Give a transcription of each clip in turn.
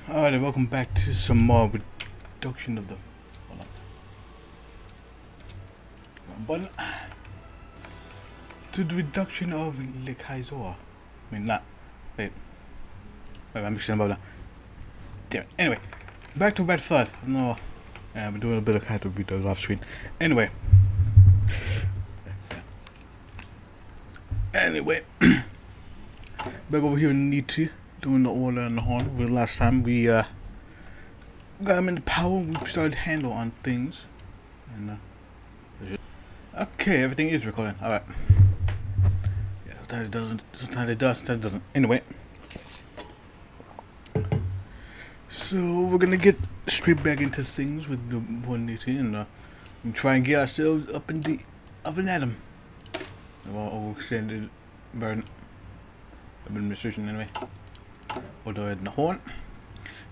Alright, welcome back to some more reduction of the. Hold on. Wrong button. To the reduction of Lekaizoa. I mean, not. Wait. I'm mixing about that. Damn it. Anyway, back to Red Flood. No. Yeah, I've been doing a bit of character beat off screen. Anyway. Anyway. Back over here in ep2. Doing the order and the horn. The last time we got him in the power, we started to handle on things. And okay, everything is recording. Alright. Yeah, sometimes it doesn't, sometimes it does, sometimes it doesn't. Anyway. So we're gonna get straight back into things with the 118 and try and get ourselves up in at 'em. Overextended burn administration anyway. Although in the horn.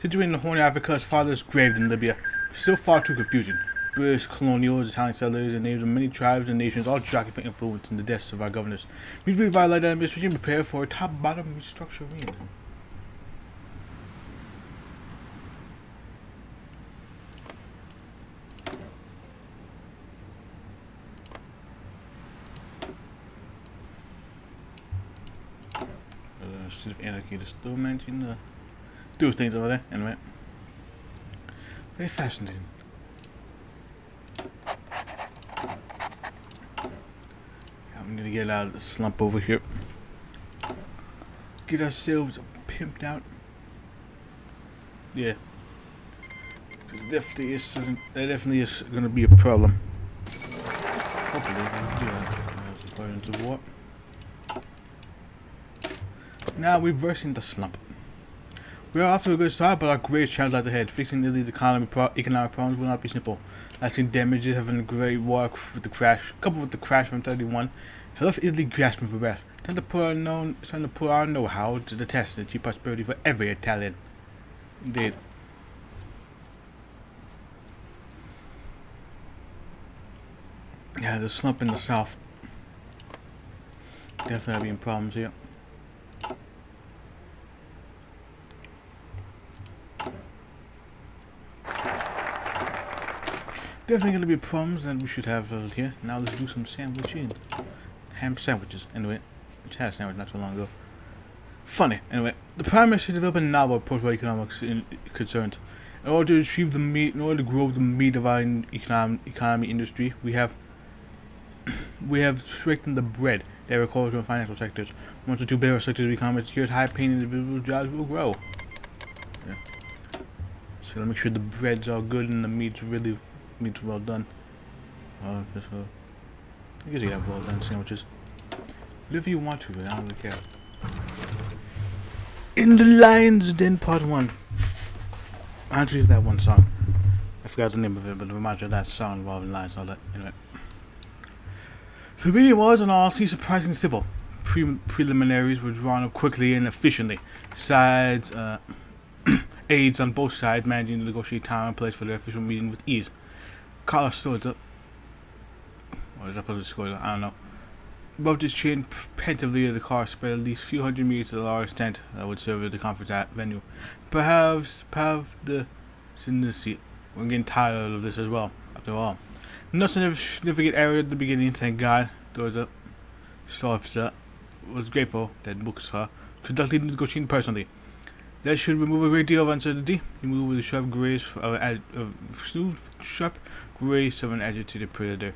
Situated in the Horn of Africa, his father's grave in Libya. Still far too confusing. British colonials, Italian settlers, and names of many tribes and nations all jockey for influence in the deaths of our governors. We should violate that administration and prepare for a top-bottom restructuring. State of Anarchy to still mention do things over there. Anyway, very fascinating. Yeah, I'm gonna get out of the slump over here. Get ourselves pimped out. Yeah, because that definitely is gonna be a problem. Hopefully, we can do that. According to what. Now reversing the slump. We are off to a good start, but our greatest challenge lies ahead. Fixing Italy's economic problems will not be simple. Lasting damages having a great war with the crash, coupled with the crash from 31, have left Italy grasping for breath. Time to put our know-how to the test and achieve prosperity for every Italian. Indeed. Yeah, the slump in the south. Definitely having problems here. Definitely gonna be problems that we should have here. Now let's do some sandwiching. Ham sandwiches. Anyway, we had a sandwich not too long ago. Funny. Anyway, the Prime Minister developed a novel approach for economics concerns. In order to achieve the meat, in order to grow the meat of our economy industry, we have strengthened the bread that requires in financial sectors. Once the two bigger sectors of the economy secures high-paying individual jobs will grow. Yeah. So gotta make sure the bread's all good and the meat's well done. I guess you have well done sandwiches. Whatever you want to, but I don't really care. In the Lion's Den Part 1. Reminds me of that one song. I forgot the name of it, but it reminds me of that song involving lions and all that. Anyway. The meeting was, in all, surprisingly civil. Preliminaries were drawn up quickly and efficiently. Aides on both sides managing to negotiate time and place for their official meeting with ease. Carlos stood up. What is up with the score? I don't know. Rubbed his chin pensively at the car, spread at least a few hundred meters to the large tent that would serve as the conference venue. Perhaps the sit in the seat. We're getting tired of this as well, after all. Nothing of significant error at the beginning, thank God. The store officer was grateful that Books conducted the negotiation personally. That should remove a great deal of uncertainty. He moved with the sharp grace of an agitated predator,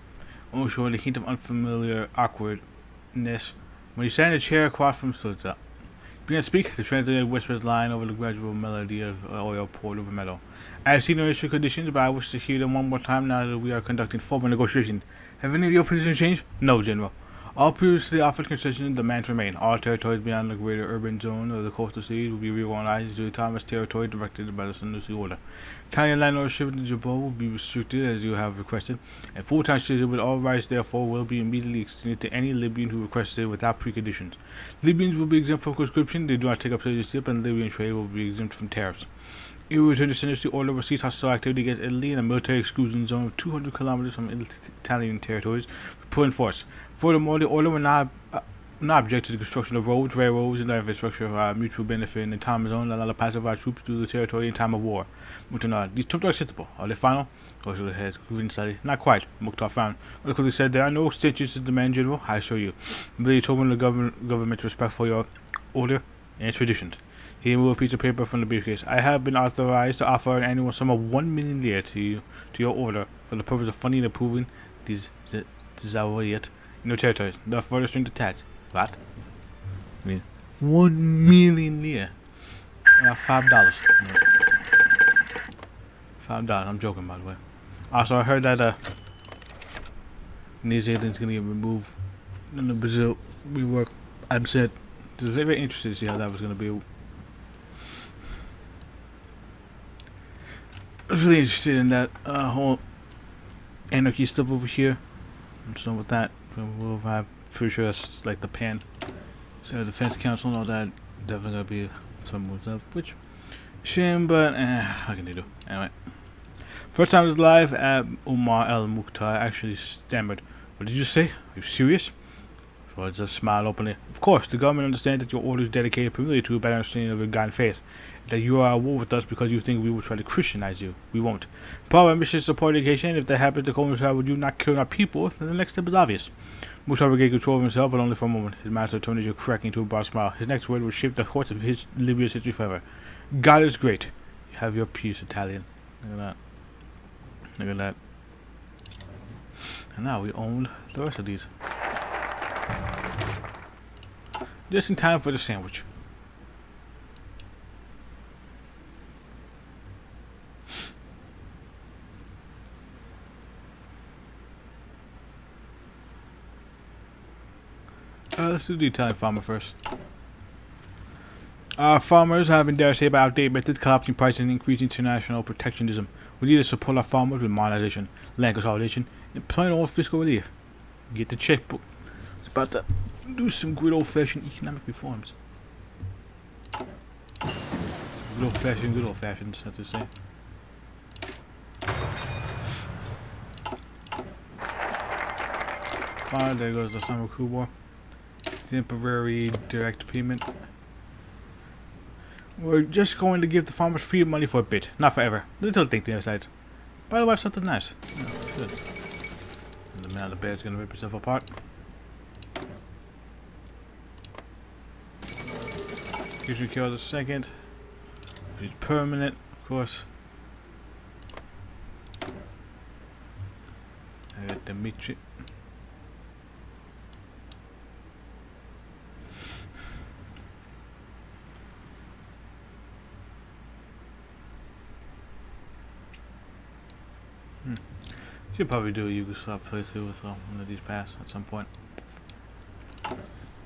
almost showing a hint of unfamiliar awkwardness. When he sat in a chair across from Stutza, he began to speak. The translator whispered line over the gradual melody of oil poured over metal. I have seen no issue conditions, but I wish to hear them one more time now that we are conducting formal negotiations. Have any of your positions changed? No, General. All previously offered concessions demands remain. All territories beyond the greater urban zone of the coastal cities will be reorganized to autonomous territory directed by the Sanusi order. Italian land ownership in Djibouti will be restricted as you have requested, and full-time citizenship with all rights therefore will be immediately extended to any Libyan who requested it without preconditions. Libyans will be exempt from conscription, they do not take up citizenship, and Libyan trade will be exempt from tariffs. It will return to Sanusi order will cease hostile activity against Italy in a military exclusion zone of 200 kilometers from Italian territories put in force. Furthermore, the order will not not object to the construction of roads, railroads, and other infrastructure mutual benefit in the time of zone that allow the passage of our troops through the territory in time of war. Mukhtar, these terms are acceptable. Are they final? Goes to the head, moving slightly. Not quite, Mukhtar frowned. What quickly said, there are no stitches to demand, General. I assure you. Really told me the government's respect for your order and traditions. He removed a piece of paper from the briefcase. I have been authorized to offer an annual sum of 1 million lire to your order for the purpose of funding and improving these Zawiyat in your territories. There are further strings attached. What? I mean, 1 million lire. $5. $5. I'm joking, by the way. Also, I heard that these aliens gonna get removed in the Brazil rework. I'm said, I was very interested to see how that was gonna be. I was really interested in that whole anarchy stuff over here. And so with that, I'm pretty sure that's like the pan. So the defense council and all that definitely gonna be some more stuff, which shame, but how can they do? Anyway. First time I was live at Omar El Mukhtar actually stammered. What did you say? Are you serious? So I just smiled openly. Of course, the government understands that your order is dedicated primarily to a better understanding of your God and faith. That you are at war with us because you think we will try to Christianize you. We won't. Part of our mission is support education. If that happens to coincide with you not killing our people, then the next step is obvious. Mukhtar regained control of himself, but only for a moment. His master turned his cracking into a broad smile. His next word would shape the course of Libya's history forever. God is great. You have your peace, Italian. Look at that. Look at that. And now we own the rest of these. Just in time for the sandwich. Let's do the Italian farmer first. Our farmers have been devastated by outdated methods, collapsing prices, and increasing international protectionism. We need to support our farmers with modernization, land consolidation, and plain old fiscal relief. Get the checkbook. It's about to do some good old-fashioned economic reforms. Good old-fashioned, that's to say. Fine, there goes the summer coup war. Temporary direct payment. We're just going to give the farmers free money for a bit, not forever. Little think the other side. By the way, something nice. Oh, good. And the man on the bed's gonna rip himself apart. Usually kill the second. She's permanent, of course. I got Dimitri. Should probably do a Yugoslav playthrough with one of these paths at some point.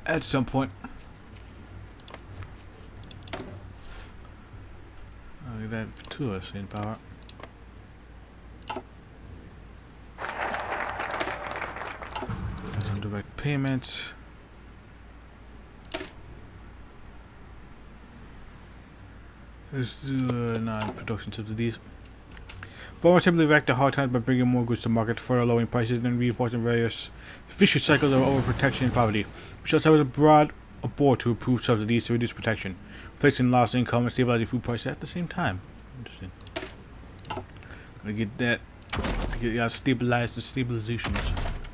At some point. Oh, look at that, 2 of us in power. Some direct payments. Let's do non-production subsidies. Farmers simply react to hard times by bringing more goods to market, further lowering prices, and reinforcing various vicious cycles of overprotection and poverty. We shall have a board to approve subsidies to reduce protection, placing lost income and stabilizing food prices at the same time. Interesting. Gonna get that. Gotta stabilize the stabilizations,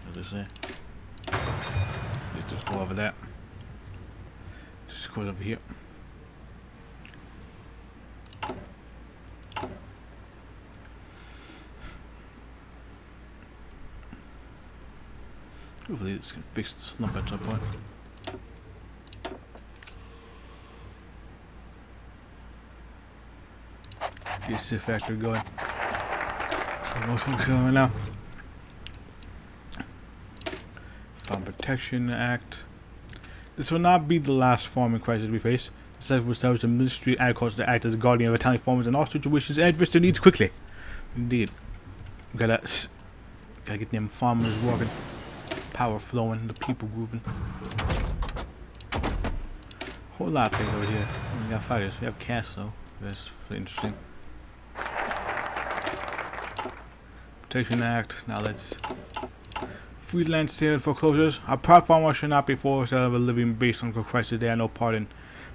as they say. Let's just go over that. Just go over here. Hopefully it's gonna fix the slump at some point. Get a SIF factor going. So most folks right now. Farm Protection Act. This will not be the last farming crisis we face. This act will establish the Ministry of Agriculture to act as a guardian of Italian farmers in all situations and address their needs quickly. Indeed. Gotta get them farmers working. Power flowing, the people grooving. Whole lot of things over here. We got fighters. We have cast though. That's really interesting. Protection Act. Now let's Free land sale and foreclosures. Our proud farmers should not be forced out of a living based on crisis they are no part in.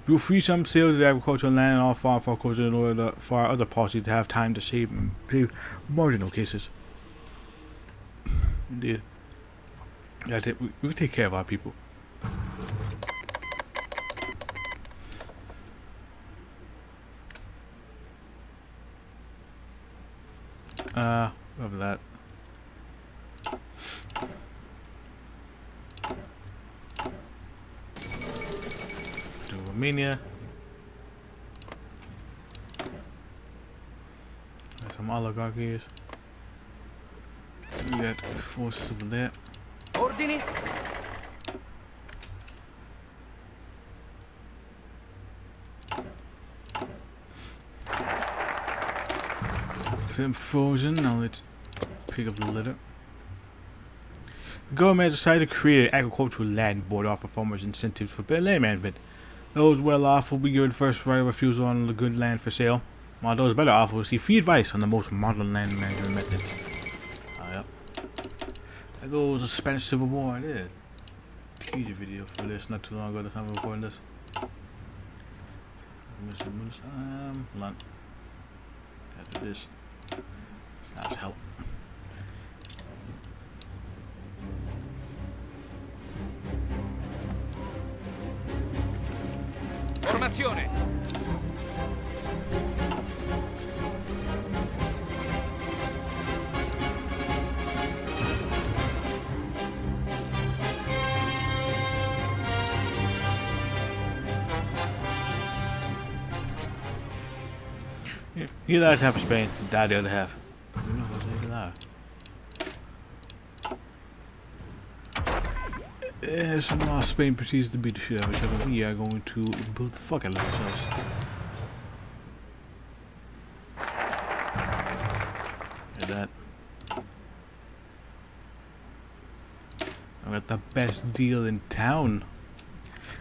We will free some sales of agricultural land and all farm foreclosures in order for our other policies to have time to save marginal cases. Indeed. We take care of our people. Over that. To Romania. There's some oligarchies. We got forces over there. Ordini? Them frozen. Now let's pick up the litter. The government has decided to create an agricultural land board to offer farmers incentives for better land management. Those well off will be given first right of refusal on the good land for sale, while those better off will receive free advice on the most modern land management methods. Yep. There goes the Spanish Civil War. It is. Teaser video for this not too long ago. That's how I'm recording this. Hold on. Gotta do this. That's help. Formazione! Yeah, he allows half of Spain, die the other half. You know what's somehow Spain proceeds to beat the shit out of each other. We are going to build the fuck out of ourselves. Look at that. I got the best deal in town.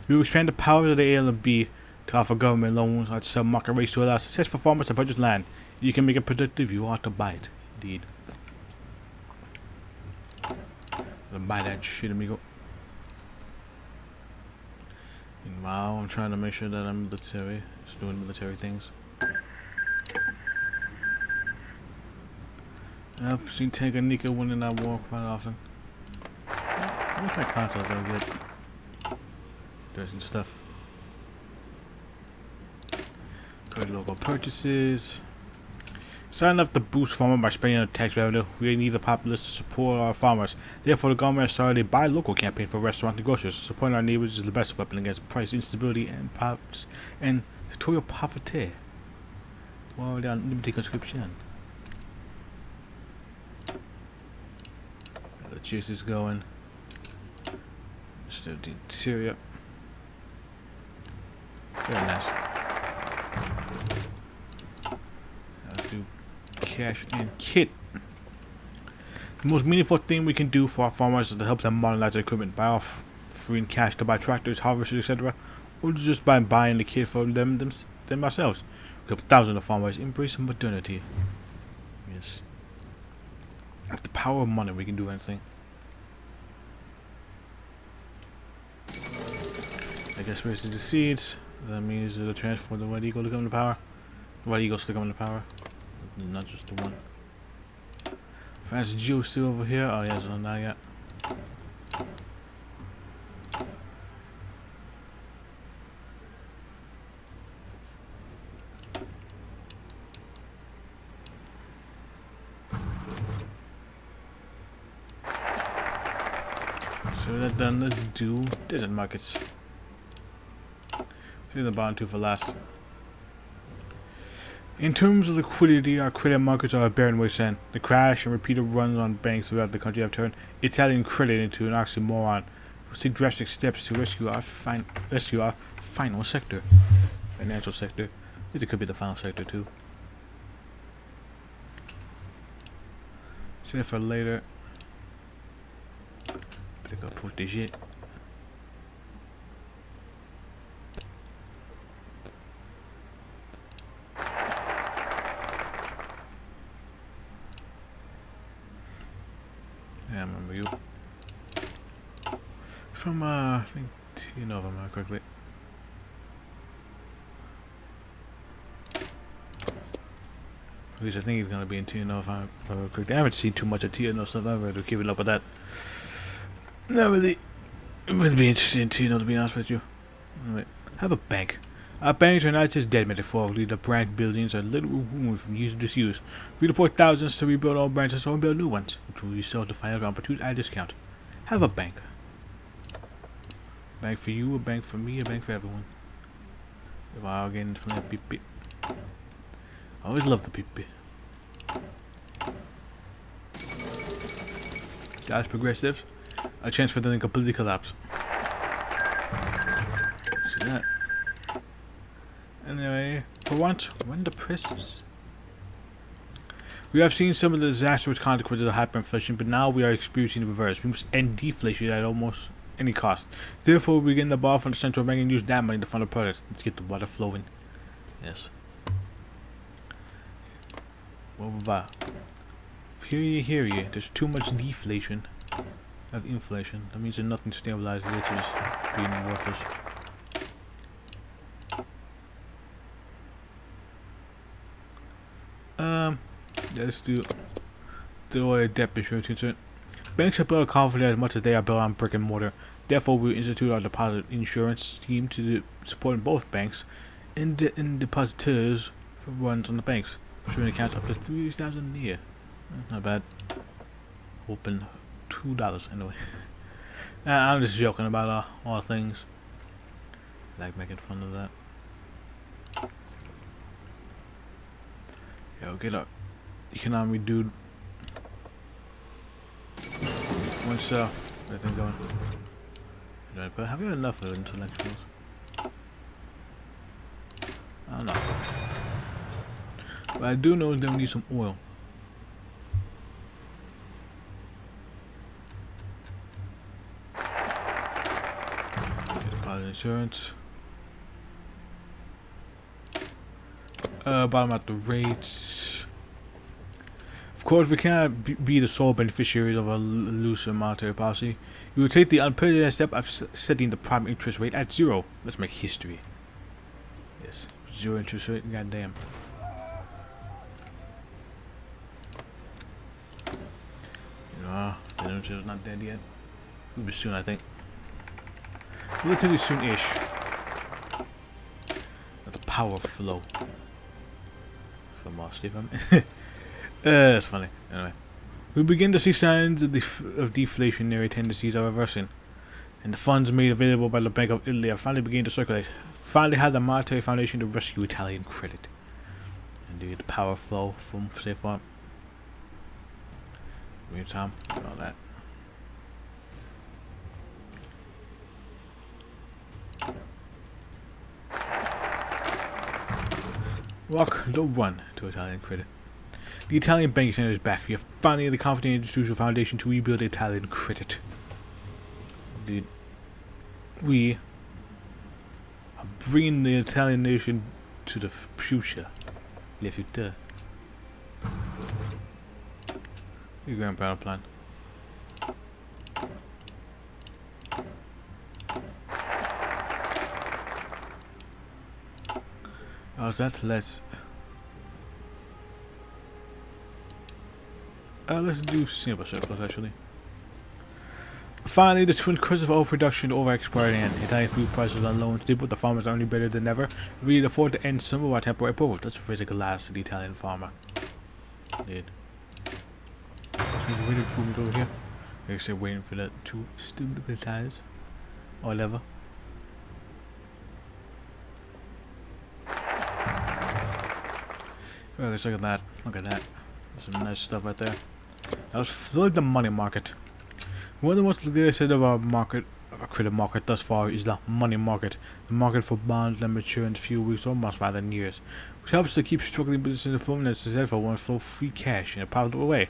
We will expand the powers of the ALB to offer government loans at some market rates to allow successful farmers to purchase land. You can make it productive, you ought to buy it. Indeed. Buy that shit, amigo. Meanwhile, I'm trying to make sure that I'm military. Just doing military things. I've seen Tanganyika winning that war quite often. I wish my consoles don't get doing stuff. Good local purchases. It's not enough to boost farmers by spending on tax revenue. We need the populace to support our farmers. Therefore, the government has started a buy local campaign for restaurants and grocers. Supporting our neighbors is the best weapon against price instability and territorial poverty. Well, down limited conscription. The juice is going. Still in Syria. Very nice. Cash and kit. The most meaningful thing we can do for our farmers is to help them modernize their equipment by offering cash to buy tractors, harvesters, etc., or just by buying the kit for them ourselves. We help thousands of farmers embrace modernity. Yes. With the power of money, we can do anything. I guess where's the seeds? That means it'll transform the White Eagle to come to power. The White Eagles to come to power. Not just the one. Fancy Jew still over here. Oh, yeah, so not yet. So that done, let's do desert markets. See the bottom two for last. In terms of liquidity, our credit markets are a barren wasteland. The crash and repeated runs on banks throughout the country have turned Italian credit into an oxymoron. We'll take drastic steps to rescue our final sector. Financial sector. At least it could be the final sector too. Save it for later. Pick up protéger. Yeah, I remember you. From I think T Nova, am I correctly? At least I think he's gonna be in T Nova, if I remember correctly. I haven't seen too much of T Nova stuff ever to keeping up with that. Not really. It would be interesting in T Nova, to be honest with you. Anyway, have a bank. Our banks are not just dead metaphorically, the branch buildings are literally ruined from use and disuse. We deploy thousands to rebuild old branches or build new ones, which we sell to finance opportunities at a discount. Have a bank. Bank for you, a bank for me, a bank for everyone. If I all get into the beep beep. I always love the beep beep. That's progressive. A chance for them to completely collapse. See that? Anyway, for once, when the presses. We have seen some of the disastrous consequences of hyperinflation, but now we are experiencing the reverse. We must end deflation at almost any cost. Therefore, we begin the borrow from the central bank and use that money to fund the products. Let's get the water flowing. Yes. Well, hear ye. There's too much deflation. Not inflation. That means there's nothing stabilized, which is being worthless. Yeah, let's do the debt insurance concern. Banks are built on confidence as much as they are built on brick and mortar. Therefore, we institute our deposit insurance scheme to support both banks and depositors for runs on the banks. Insuring accounts up to $3,000 a year. Not bad. Open $2 anyway. I'm just joking about all things. I like making fun of that. Yo, get up. Economy, dude. Once everything going. But have you had enough of intellectuals? I don't know. But I do know that we need some oil. Deposit insurance. Bottom out the rates. Of course, we cannot be the sole beneficiaries of a looser monetary policy. We will take the unprecedented step of setting the prime interest rate at 0. Let's make history. Yes, 0 interest rate. Goddamn. The interest is not dead yet. It'll be soon, I think. Relatively soon-ish. Let the power flow. From Stephen. That's funny. Anyway, we begin to see signs of deflationary tendencies are reversing, and the funds made available by the Bank of Italy are finally beginning to circulate. Finally, have the monetary foundation to rescue Italian credit, and do the power flow from Safe Farm. Meantime, all that. Walk, don't run to Italian credit. The Italian banking center is back. We have finally the confident institutional foundation to rebuild Italian credit. Indeed. We are bringing the Italian nation to the future. Le futur. Your grandpa plan. How's that? Let's do Singapore surplus actually. Finally, the twin curses of overproduction and over-exporting and Italian food prices are low and stable. The farmers are only better than ever. We can afford to end some of our temporary poverty. Let's raise a glass to the Italian farmer. Indeed. Some great improvement over here. They're still waiting for that to stabilize or whatever. Oh, let's look at that. Look at that. Some nice stuff right there. That was like the money market. One of the most liquid of our market, our credit market thus far, is the money market. The market for bonds that mature in a few weeks or months rather than years, which helps to keep struggling businesses afloat and successful ones flow free cash in a profitable way.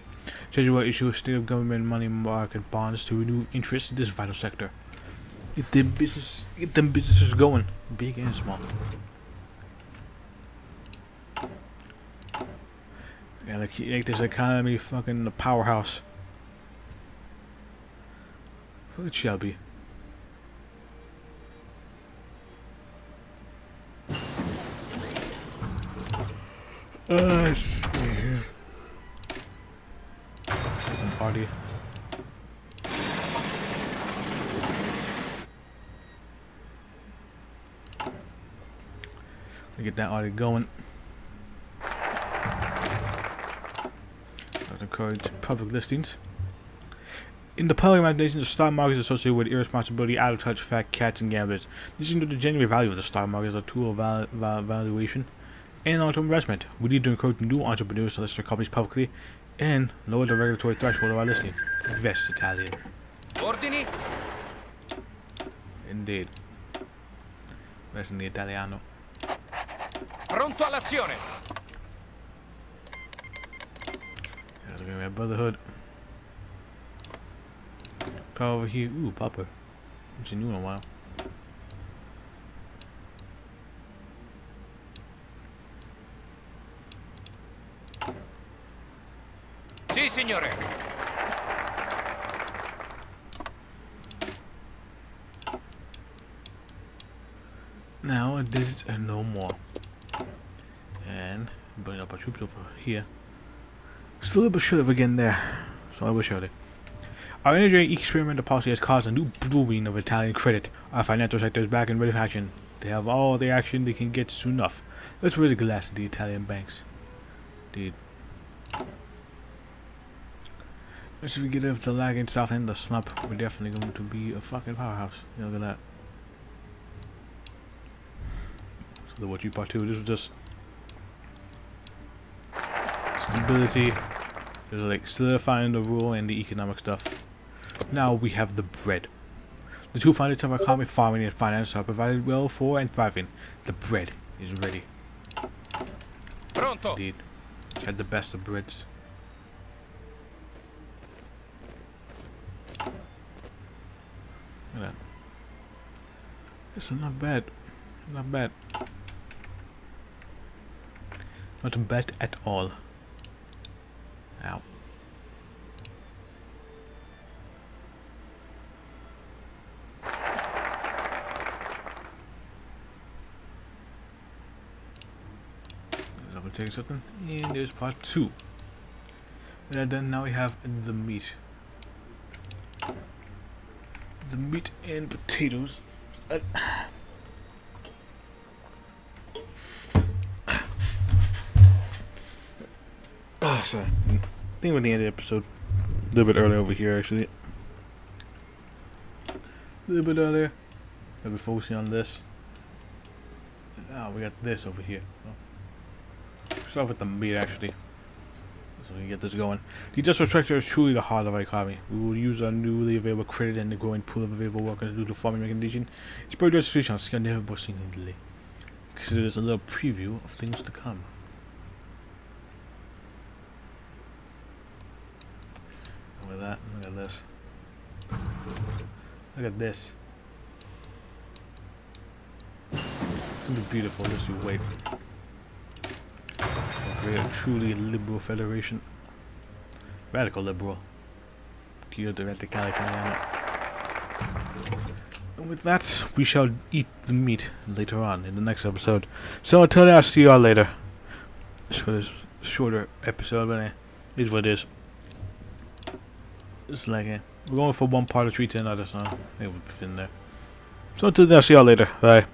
Treasury will issue state of government money market bonds to renew interest in this vital sector. Get them businesses going, big and small. Yeah, make this economy fucking a powerhouse. It shall be. Let's see here. There's some party. Get that already going. Let's encourage public listings. In the public imagination, the stock market is associated with irresponsibility, out of touch, fat cats, and gamblers. This is the genuine value of the stock market as a tool of valuation and long-term investment. We need to encourage new entrepreneurs to list their companies publicly and lower the regulatory threshold of our listing. Invest Italian. Ordini? Indeed. Invest in the Italiano. Pronto all'azione! Yeah, look at that brotherhood. Power over here. Ooh, Papa. Haven't seen you in a while. Sì, signore! Now, this is no more. And bring up our troops over here. Still a bit short of again there. So I wish shortly. Our energy experimental policy has caused a new booming of Italian credit. Our financial sector is back and ready for action. They have all the action they can get soon enough. Let's raise a glass to the Italian banks. Dude. Once we get off the lagging south end of the slump, we're definitely going to be a fucking powerhouse. You know, look at that. So the what you part 2, this was just stability. There's like solidifying the rule and the economic stuff. Now we have the bread. The two foundations of our economy, farming and finance, are provided well for and thriving. The bread is ready. Pronto! Indeed. Had the best of breads. Look at that. This is not bad. Not bad. Not bad at all. Ow. Double take something. And there's part 2. And then now we have the meat. The meat and potatoes. Sorry. I think we're at the end of the episode. A little bit early over here, actually. A little bit earlier. I'll be focusing on this. Oh, we got this over here. Start with the meat, actually. So we can get this going. The industrial sector is truly the heart of our economy. We will use our newly available credit and the growing pool of available workers due to farming recognition. It's very registration on scale never before seen in Italy. Consider this a little preview of things to come. Look at that. Look at this. Look at this. It's gonna be beautiful. Just you wait. We'll create a truly liberal federation. Radical liberal. Kyoto Radicale Italiano. And with that, we shall eat the meat later on in the next episode. So until then, I'll see y'all later. It's for this shorter episode, but it is what it is. It's like we're going from one part of the tree to another, so I think we'll be fitting there. So until then, I'll see y'all later. Bye.